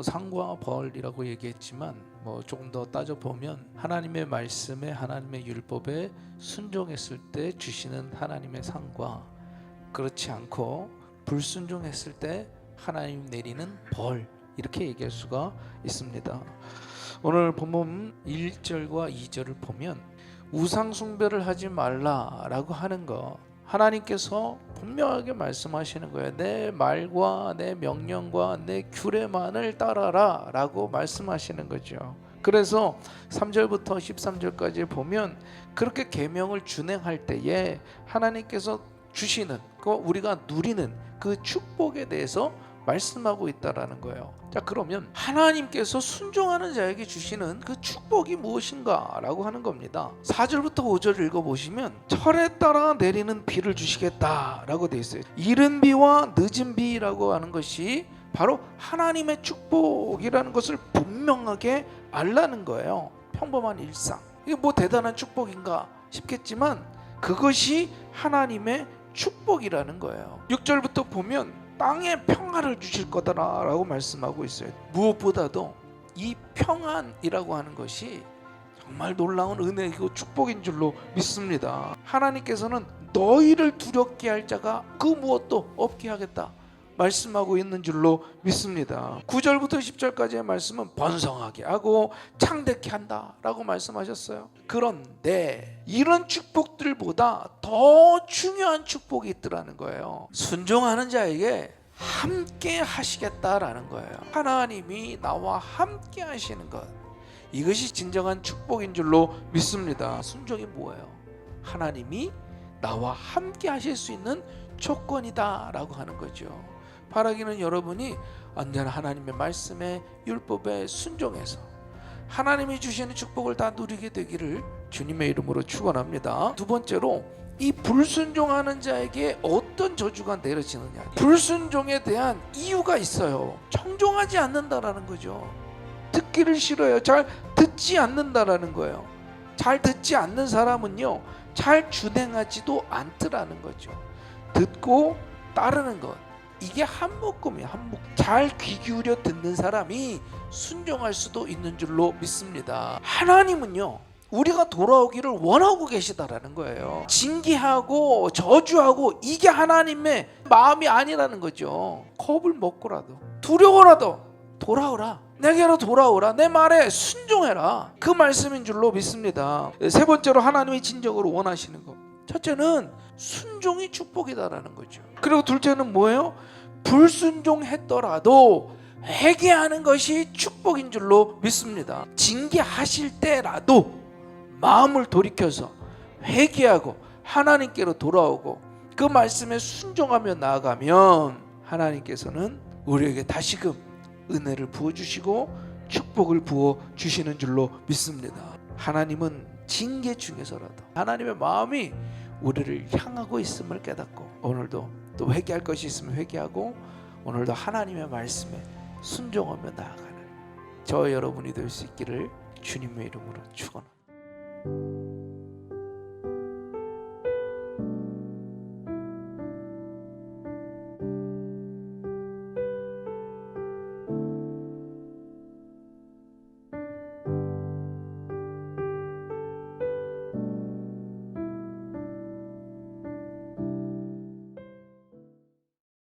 상과 벌이라고 얘기했지만 조금 더 따져보면 하나님의 말씀에 하나님의 율법에 순종했을 때 주시는 하나님의 상과 그렇지 않고 불순종했을 때 하나님 내리는 벌, 이렇게 얘기할 수가 있습니다. 오늘 본문 1절과 2절을 보면 우상 숭배를 하지 말라라고 하는 거, 하나님께서 분명하게 말씀하시는 거예요. 내 말과 내 명령과 내 규례만을 따라라 라고 말씀하시는 거죠. 그래서 3절부터 13절까지 보면 그렇게 계명을 준행할 때에 하나님께서 주시는, 우리가 누리는 그 축복에 대해서 말씀하고 있다라는 거예요. 자, 그러면 하나님께서 순종하는 자에게 주시는 그 축복이 무엇인가 라고 하는 겁니다. 4절부터 5절 읽어보시면 철에 따라 내리는 비를 주시겠다라고 되어 있어요. 이른 비와 늦은 비라고 하는 것이 바로 하나님의 축복이라는 것을 분명하게 알라는 거예요. 평범한 일상, 이게 대단한 축복인가 싶겠지만 그것이 하나님의 축복이라는 거예요. 6절부터 보면 땅에 평안을 주실 거다라고 말씀하고 있어요. 무엇보다도 이 평안이라고 하는 것이 정말 놀라운 은혜이고 축복인 줄로 믿습니다. 하나님께서는 너희를 두렵게 할 자가 그 무엇도 없게 하겠다 말씀하고 있는 줄로 믿습니다. 9절부터 10절까지의 말씀은 번성하게 하고 창대케 한다라고 말씀하셨어요. 그런데 이런 축복들보다 더 중요한 축복이 있더라는 거예요. 순종하는 자에게 함께 하시겠다라는 거예요. 하나님이 나와 함께 하시는 것, 이것이 진정한 축복인 줄로 믿습니다. 순종이 뭐예요? 하나님이 나와 함께 하실 수 있는 조건이다 라고 하는 거죠. 바라기는 여러분이 언제나 하나님의 말씀에 율법에 순종해서 하나님이 주시는 축복을 다 누리게 되기를 주님의 이름으로 축원합니다. 두 번째로, 이 불순종하는 자에게 어떤 저주가 내려지느냐, 불순종에 대한 이유가 있어요. 청종하지 않는다라는 거죠. 듣기를 싫어요. 잘 듣지 않는다라는 거예요. 잘 듣지 않는 사람은요, 잘 준행하지도 않더라는 거죠. 듣고 따르는 것, 이게 한묶음이에요. 한묶음. 잘 귀 기울여 듣는 사람이 순종할 수도 있는 줄로 믿습니다. 하나님은요, 우리가 돌아오기를 원하고 계시다라는 거예요. 징계하고 저주하고 이게 하나님의 마음이 아니라는 거죠. 겁을 먹고라도 두려워라도 돌아오라, 내게로 돌아오라, 내 말에 순종해라, 그 말씀인 줄로 믿습니다. 세 번째로 하나님이 진정으로 원하시는 것, 첫째는 순종이 축복이다라는 거죠. 그리고 둘째는 뭐예요? 불순종했더라도 회개하는 것이 축복인 줄로 믿습니다. 징계하실 때라도 마음을 돌이켜서 회개하고 하나님께로 돌아오고 그 말씀에 순종하며 나아가면 하나님께서는 우리에게 다시금 은혜를 부어주시고 축복을 부어주시는 줄로 믿습니다. 하나님은 징계 중에서라도 하나님의 마음이 우리를 향하고 있음을 깨닫고, 오늘도 또 회개할 것이 있으면 회개하고 오늘도 하나님의 말씀에 순종하며 나아가는 저 여러분이 될 수 있기를 주님의 이름으로 축원합니다.